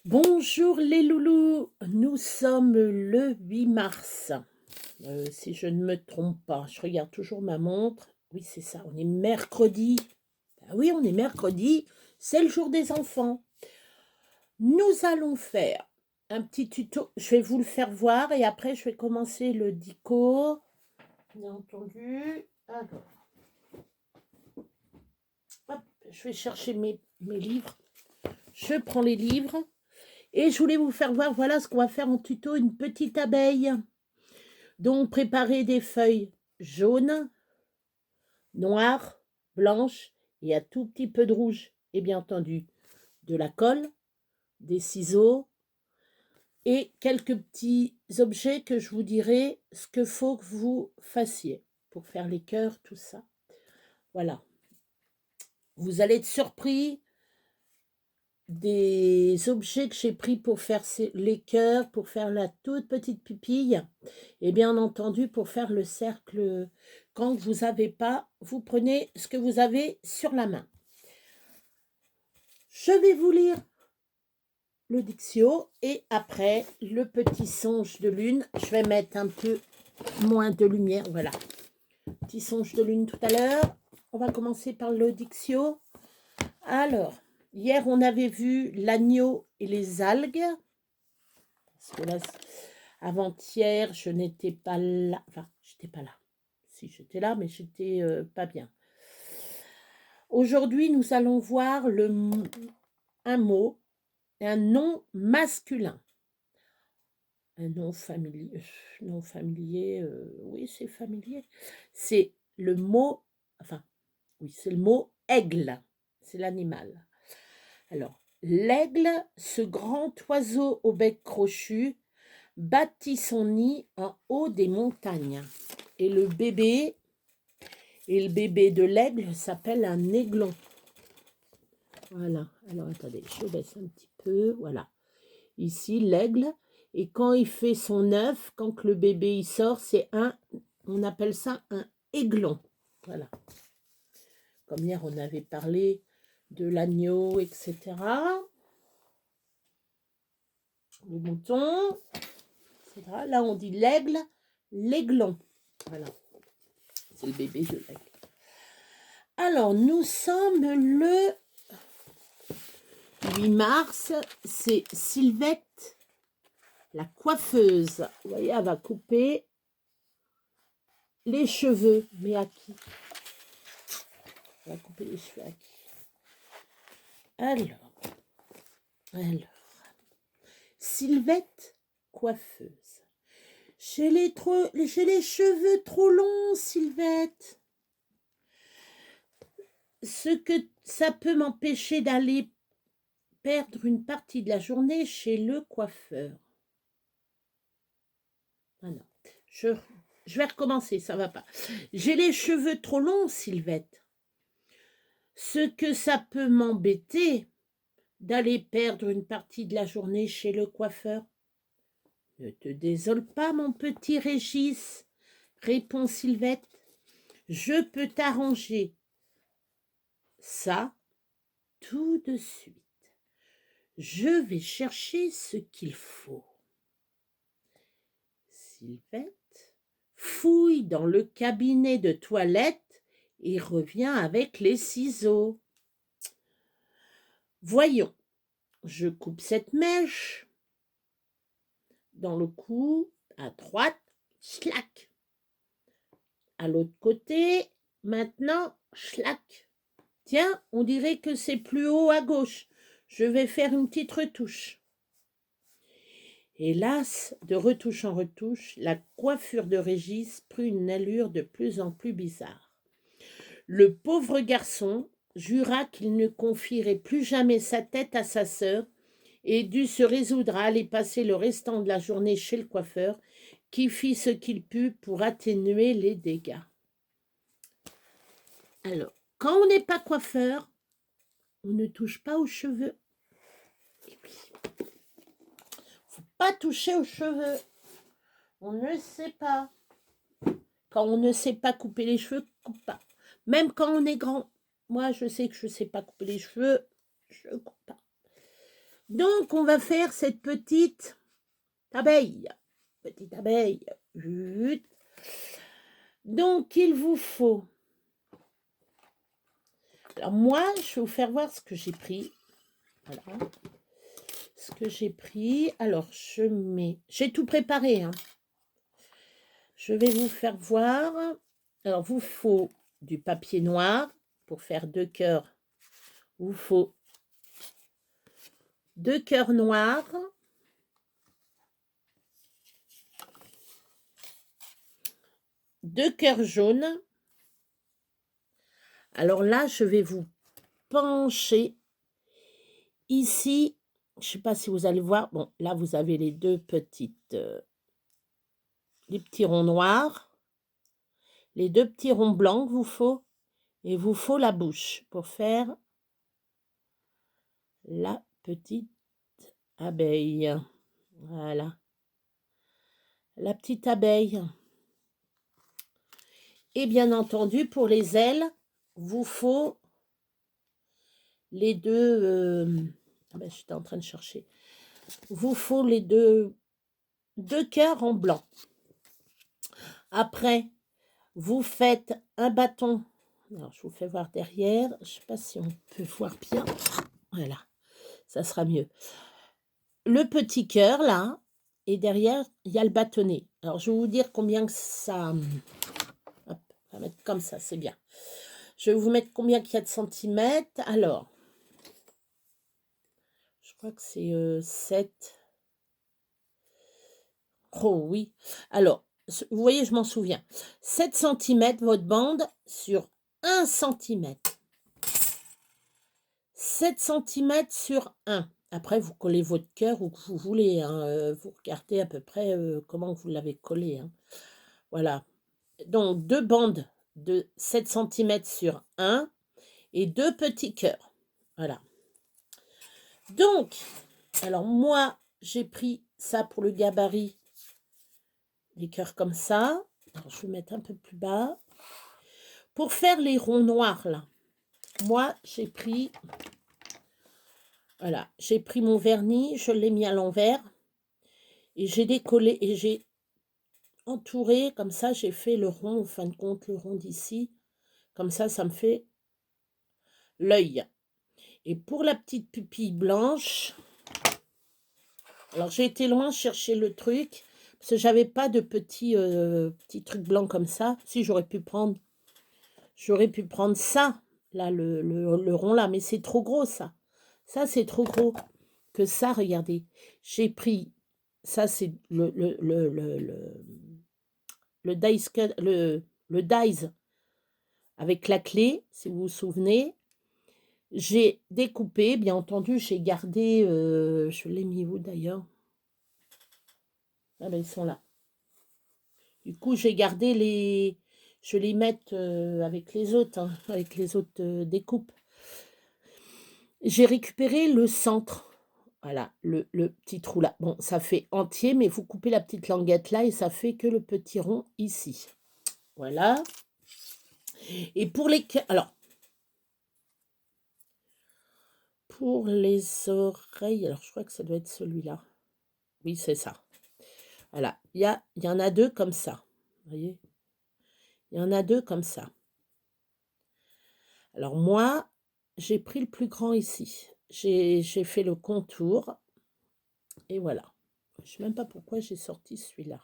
Bonjour les loulous, nous sommes le 8 mars, si je ne me trompe pas. Je regarde toujours ma montre. Oui, c'est ça, on est mercredi. Ah oui, on est mercredi, c'est le jour des enfants. Nous allons faire un petit tuto, je vais vous le faire voir et après je vais commencer le dico, bien entendu. Alors, hop, je vais chercher mes livres. Je prends les livres et je voulais vous faire voir, voilà ce qu'on va faire en tuto, une petite abeille. Donc, préparez des feuilles jaunes, noires, blanches et un tout petit peu de rouge. Et bien entendu, de la colle, des ciseaux et quelques petits objets que je vous dirai ce qu'il faut que vous fassiez pour faire les cœurs, tout ça. Voilà. Vous allez être surpris des objets que j'ai pris pour faire les cœurs, pour faire la toute petite pupille, et bien entendu pour faire le cercle. Quand vous n'avez pas, vous prenez ce que vous avez sur la main. Je vais vous lire le dictio et après le petit songe de lune. Je vais mettre un peu moins de lumière, voilà. Petit songe de lune tout à l'heure. On va commencer par le dictio. Alors, hier on avait vu l'agneau et les algues. Parce que là, avant-hier, je n'étais pas là. Enfin, j'étais pas là. Si, j'étais là, mais j'étais pas bien. Aujourd'hui, nous allons voir un mot, un nom masculin. Un nom familier. Oui, c'est familier. C'est le mot, enfin, oui, c'est le mot aigle. C'est l'animal. Alors, l'aigle, ce grand oiseau au bec crochu, bâtit son nid en haut des montagnes. Et le bébé de l'aigle s'appelle un aiglon. Voilà. Alors, attendez, je baisse un petit peu. Voilà. Ici, l'aigle. Et quand il fait son œuf, quand le bébé il sort, on appelle ça un aiglon. Voilà. Comme hier, on avait parlé de l'agneau, etc. Le mouton, etc. Là, on dit l'aigle, l'aiglon. Voilà. C'est le bébé de l'aigle. Alors, nous sommes le 8 mars. C'est Sylvette, la coiffeuse. Vous voyez, elle va couper les cheveux. Mais à qui? Elle va couper les cheveux à qui? Alors. Sylvette, coiffeuse. J'ai les cheveux trop longs, Sylvette. Ce que ça peut m'empêcher d'aller perdre une partie de la journée chez le coiffeur. Ah non, je vais recommencer, ça va pas. J'ai les cheveux trop longs, Sylvette. Ce que ça peut m'embêter d'aller perdre une partie de la journée chez le coiffeur. Ne te désole pas, mon petit Régis, répond Sylvette. Je peux t'arranger ça tout de suite. Je vais chercher ce qu'il faut. Sylvette fouille dans le cabinet de toilette et revient avec les ciseaux. Voyons, je coupe cette mèche dans le cou, à droite, schlac. À l'autre côté, maintenant, schlac. Tiens, on dirait que c'est plus haut à gauche. Je vais faire une petite retouche. Hélas, de retouche en retouche, la coiffure de Régis prit une allure de plus en plus bizarre. Le pauvre garçon jura qu'il ne confierait plus jamais sa tête à sa sœur et dut se résoudre à aller passer le restant de la journée chez le coiffeur, qui fit ce qu'il put pour atténuer les dégâts. Alors, quand on n'est pas coiffeur, on ne touche pas aux cheveux. Et puis, faut pas toucher aux cheveux. On ne sait pas. Quand on ne sait pas couper les cheveux, coupe pas. Même quand on est grand. Moi, je sais que je ne sais pas couper les cheveux, je ne coupe pas. Donc, on va faire cette petite abeille. Petite abeille. Zut. Donc, il vous faut... Alors, moi, je vais vous faire voir ce que j'ai pris. Voilà. Ce que j'ai pris. Alors, je mets... J'ai tout préparé, hein. Je vais vous faire voir. Alors, vous faut du papier noir pour faire 2 cœurs. Vous faut 2 cœurs noirs. 2 cœurs jaunes. Alors là, je vais vous pencher. Ici, je ne sais pas si vous allez voir. Bon, là, vous avez les deux petites... les petits ronds noirs. Les 2 petits ronds blancs qu'il vous faut. Et vous faut la bouche pour faire la petite abeille. Voilà. La petite abeille. Et bien entendu, pour les ailes, vous faut les deux... ah ben, j'étais en train de chercher. Vous faut les deux cœurs en blanc. Après, vous faites un bâton. Alors, je vous fais voir derrière. Je ne sais pas si on peut voir bien. Voilà, ça sera mieux. Le petit cœur, là, et derrière, il y a le bâtonnet. Alors, je vais vous dire combien que ça... Hop, on va mettre comme ça, c'est bien. Je vais vous mettre combien qu'il y a de centimètres. Alors, je crois que c'est 7. Oh oui. Alors, vous voyez, je m'en souviens. 7 cm votre bande sur 1 cm. 7 cm sur 1. Après, vous collez votre cœur où que vous voulez. Hein. Vous regardez à peu près comment vous l'avez collé. Hein. Voilà. Donc, 2 bandes de 7 cm sur 1 et 2 petits cœurs. Voilà. Donc, alors moi, j'ai pris ça pour le gabarit. Des cœurs comme ça. Alors, je vais mettre un peu plus bas. Pour faire les ronds noirs, là, moi, j'ai pris... Voilà, j'ai pris mon vernis, je l'ai mis à l'envers. Et j'ai décollé et j'ai entouré, comme ça, j'ai fait le rond, en fin de compte, le rond d'ici. Comme ça me fait l'œil. Et pour la petite pupille blanche, alors j'ai été loin chercher le truc, parce que j'avais pas de petits trucs blancs comme ça. Si, j'aurais pu prendre ça, là, le rond là, mais c'est trop gros, ça. Ça, c'est trop gros que ça, regardez. J'ai pris, ça, c'est le dice cut, le dice avec la clé, si vous vous souvenez. J'ai découpé, bien entendu, j'ai gardé, je l'ai mis où d'ailleurs? Ah ben, ils sont là. Du coup, j'ai gardé les... Je les mette avec les autres, hein, avec les autres découpes. J'ai récupéré le centre. Voilà, le petit trou là. Bon, ça fait entier, mais vous coupez la petite languette là et ça fait que le petit rond ici. Voilà. Et pour les... Alors, pour les oreilles, alors je crois que ça doit être celui-là. Oui, c'est ça. Voilà, il y en a 2 comme ça. Vous voyez? Il y en a 2 comme ça. Alors moi, j'ai pris le plus grand ici. J'ai fait le contour. Et voilà. Je ne sais même pas pourquoi j'ai sorti celui-là.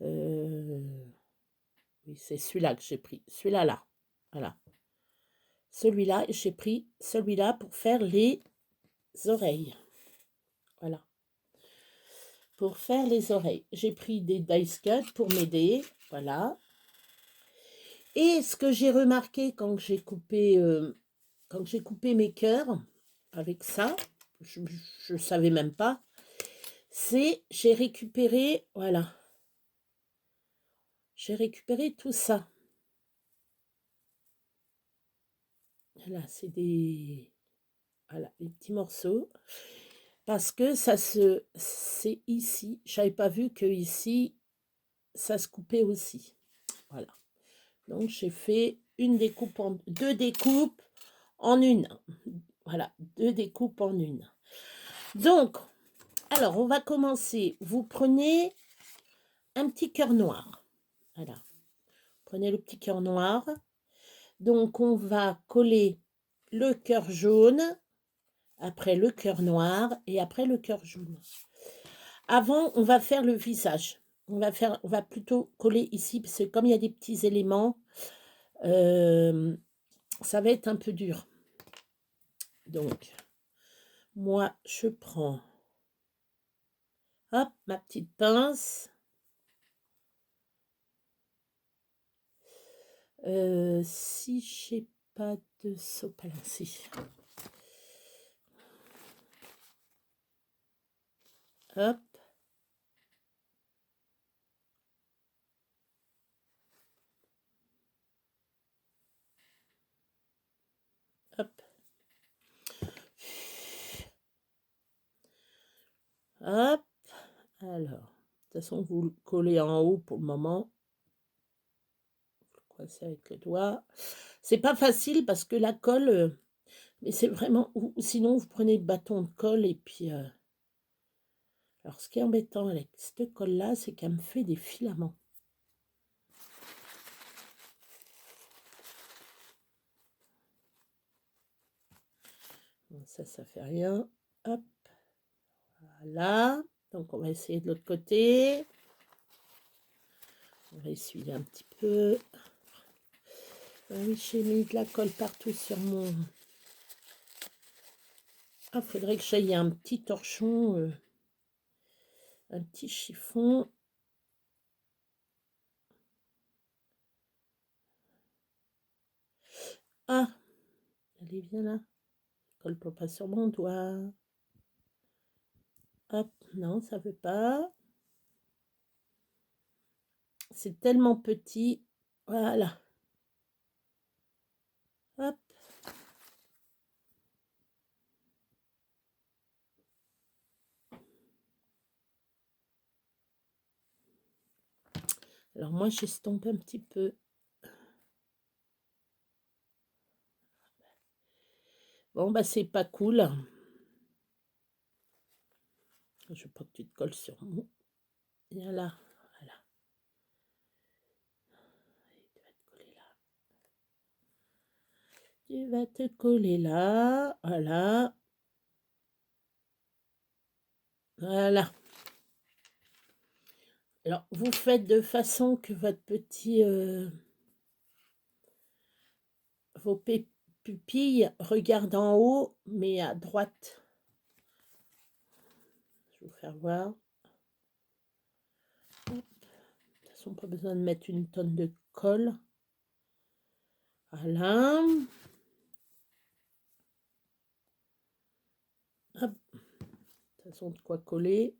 Oui, c'est celui-là que j'ai pris. Celui-là, là. Voilà. Celui-là, j'ai pris celui-là pour faire les oreilles. Voilà. Pour faire les oreilles. J'ai pris des dice cut pour m'aider. Voilà. Et ce que j'ai remarqué quand j'ai coupé mes cœurs avec ça, je ne savais même pas, c'est j'ai récupéré, voilà. J'ai récupéré tout ça. Voilà, c'est des... Voilà, les petits morceaux. Parce que c'est ici. Je n'avais pas vu que ici, ça se coupait aussi. Voilà. Donc, j'ai fait une découpe deux découpes en une. Voilà, 2 découpes en une. Donc, alors on va commencer. Vous prenez un petit cœur noir. Voilà. Prenez le petit cœur noir. Donc, on va coller le cœur jaune, après le cœur noir et après le cœur jaune. Avant, on va faire le visage. On va plutôt coller ici, parce que comme il y a des petits éléments, ça va être un peu dur. Donc, moi, je prends, hop, ma petite pince. Si j'ai pas de sopalin, si. Hop. Hop. Hop. Alors, de toute façon, vous le collez en haut pour le moment. Coincer avec le doigt. C'est pas facile parce que la colle, mais c'est vraiment... Ou sinon, vous prenez le bâton de colle et puis... Alors, ce qui est embêtant avec cette colle-là, c'est qu'elle me fait des filaments. Bon, ça fait rien. Hop. Voilà. Donc, on va essayer de l'autre côté. On va essuyer un petit peu. Ah oui, j'ai mis de la colle partout sur mon... Ah, faudrait que j'aille un petit torchon, un petit chiffon. Ah, allez, viens là. Colle pas sur mon doigt. Hop, non, ça veut pas. C'est tellement petit. Voilà. Hop. Alors moi, j'estompe un petit peu. Bon, bah c'est pas cool. Je veux pas que tu te colles sur moi. Voilà. Voilà. Tu vas te coller là. Voilà. Voilà. Alors, vous faites de façon que votre petit... vos pupilles regardent en haut, mais à droite. Je vais vous faire voir. Hop. De toute façon, pas besoin de mettre une tonne de colle. Voilà. Hop. De toute façon, de quoi coller.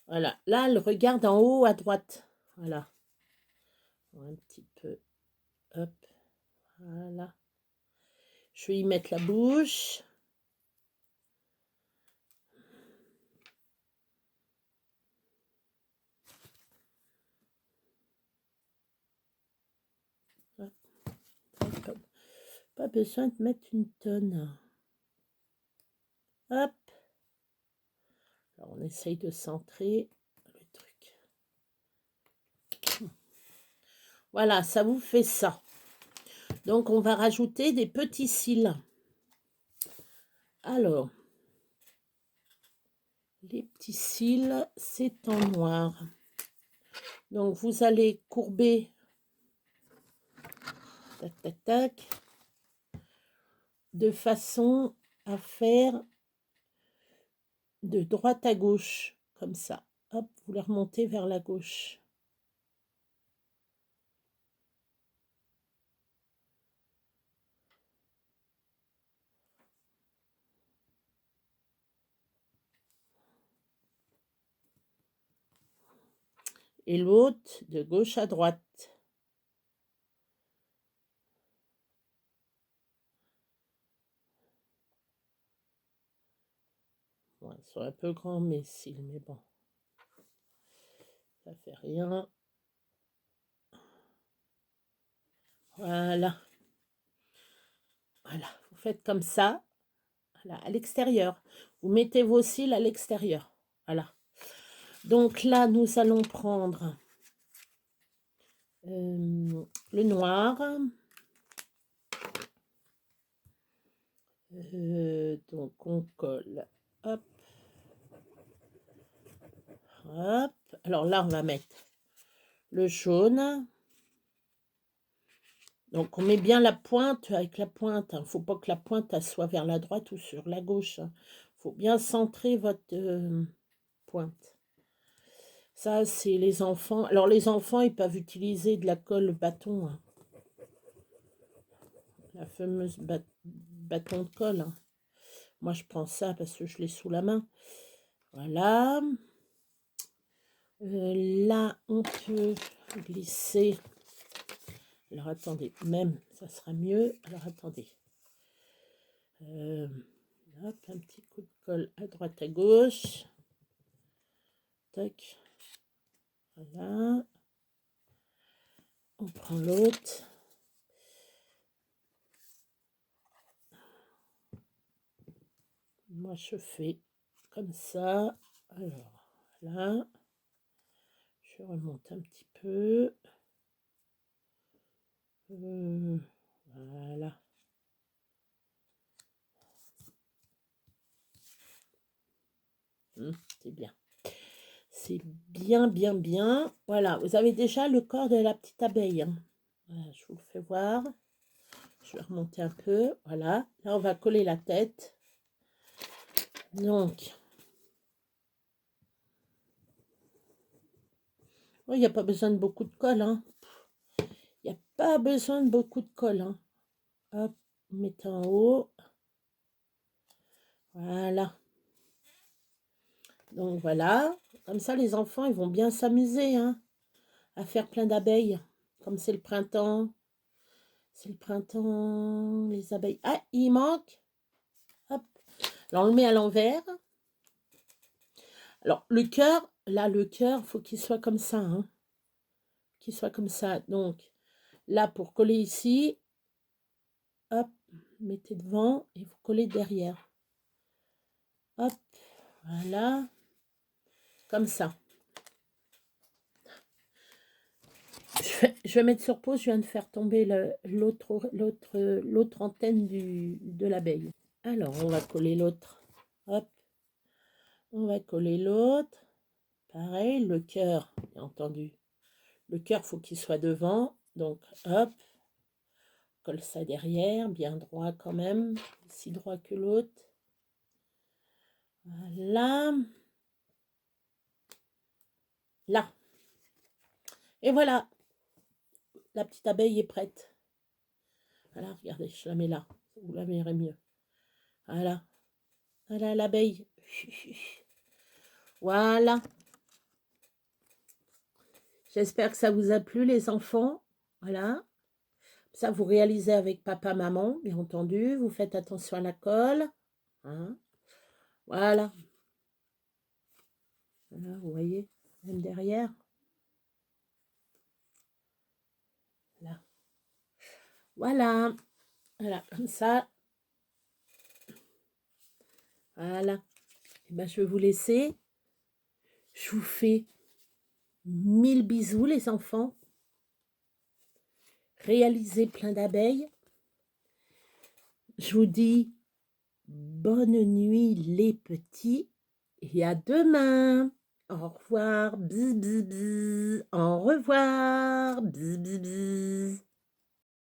Voilà. Là, elle regarde en haut à droite. Voilà. Un petit peu. Hop. Voilà. Je vais y mettre la bouche. Hop. Hop. Pas besoin de mettre une tonne. Hop. Alors, on essaye de centrer le truc. Voilà, ça vous fait ça. Donc, on va rajouter des petits cils. Alors, les petits cils, c'est en noir. Donc, vous allez courber, tac, tac, tac, de façon à faire de droite à gauche, comme ça. Hop, vous les remontez vers la gauche. Et l'autre, de gauche à droite. Bon, ils sont un peu grands, mes cils, mais bon. Ça fait rien. Voilà. Voilà, vous faites comme ça, voilà, à l'extérieur. Vous mettez vos cils à l'extérieur. Voilà. Donc là, nous allons prendre le noir. Donc on colle. Hop. Hop. Alors là, on va mettre le jaune. Donc on met bien la pointe avec la pointe. Il ne faut pas que la pointe elle soit vers la droite ou sur la gauche. Il faut bien centrer votre pointe. Ça, c'est les enfants. Alors les enfants, ils peuvent utiliser de la colle bâton. Hein. La fameuse bâton de colle. Hein. Moi, je prends ça parce que je l'ai sous la main. Voilà. Là, on peut glisser. Alors, attendez. Même, ça sera mieux. Alors, attendez. Hop, un petit coup de colle à droite, à gauche. Tac. Voilà. On prend l'autre. Moi, je fais comme ça. Alors, là. Je remonte un petit peu. Voilà. C'est bien. C'est bien, bien, bien. Voilà, vous avez déjà le corps de la petite abeille. Hein. Voilà, je vous le fais voir. Je vais remonter un peu. Voilà. Là, on va coller la tête. Donc, il n'y a pas besoin de beaucoup de colle. Hein. Il n'y a pas besoin de beaucoup de colle. Hein. Hop, mettez en haut. Voilà. Donc, voilà. Comme ça, les enfants, ils vont bien s'amuser hein, à faire plein d'abeilles. Comme c'est le printemps. C'est le printemps, les abeilles. Ah, il manque. Hop. Alors, on le met à l'envers. Alors, le cœur, là, le cœur, il faut qu'il soit comme ça. Hein. Qu'il soit comme ça. Donc, là, pour coller ici, hop, mettez devant et vous collez derrière. Hop, voilà. Comme ça. Je vais mettre sur pause, je viens de faire tomber l'autre antenne de l'abeille. Alors, on va coller l'autre. Hop. On va coller l'autre. Pareil, le cœur, bien entendu. Le cœur, faut qu'il soit devant. Donc, hop. Colle ça derrière, bien droit quand même. Aussi droit que l'autre. Voilà. Là. Et voilà. La petite abeille est prête. Voilà, regardez, je la mets là. Vous la verrez mieux. Voilà. Voilà l'abeille. Voilà. J'espère que ça vous a plu, les enfants. Voilà. Ça, vous réalisez avec papa, maman, bien entendu. Vous faites attention à la colle. Hein. Voilà. Voilà, vous voyez, même derrière. Là. Voilà. Voilà, comme ça. Voilà. Et ben, je vais vous laisser. Je vous fais 1000 bisous, les enfants. Réalisez plein d'abeilles. Je vous dis bonne nuit, les petits. Et à demain. Au revoir. Bis, bis, bis. Au revoir. Bis, bis, bis.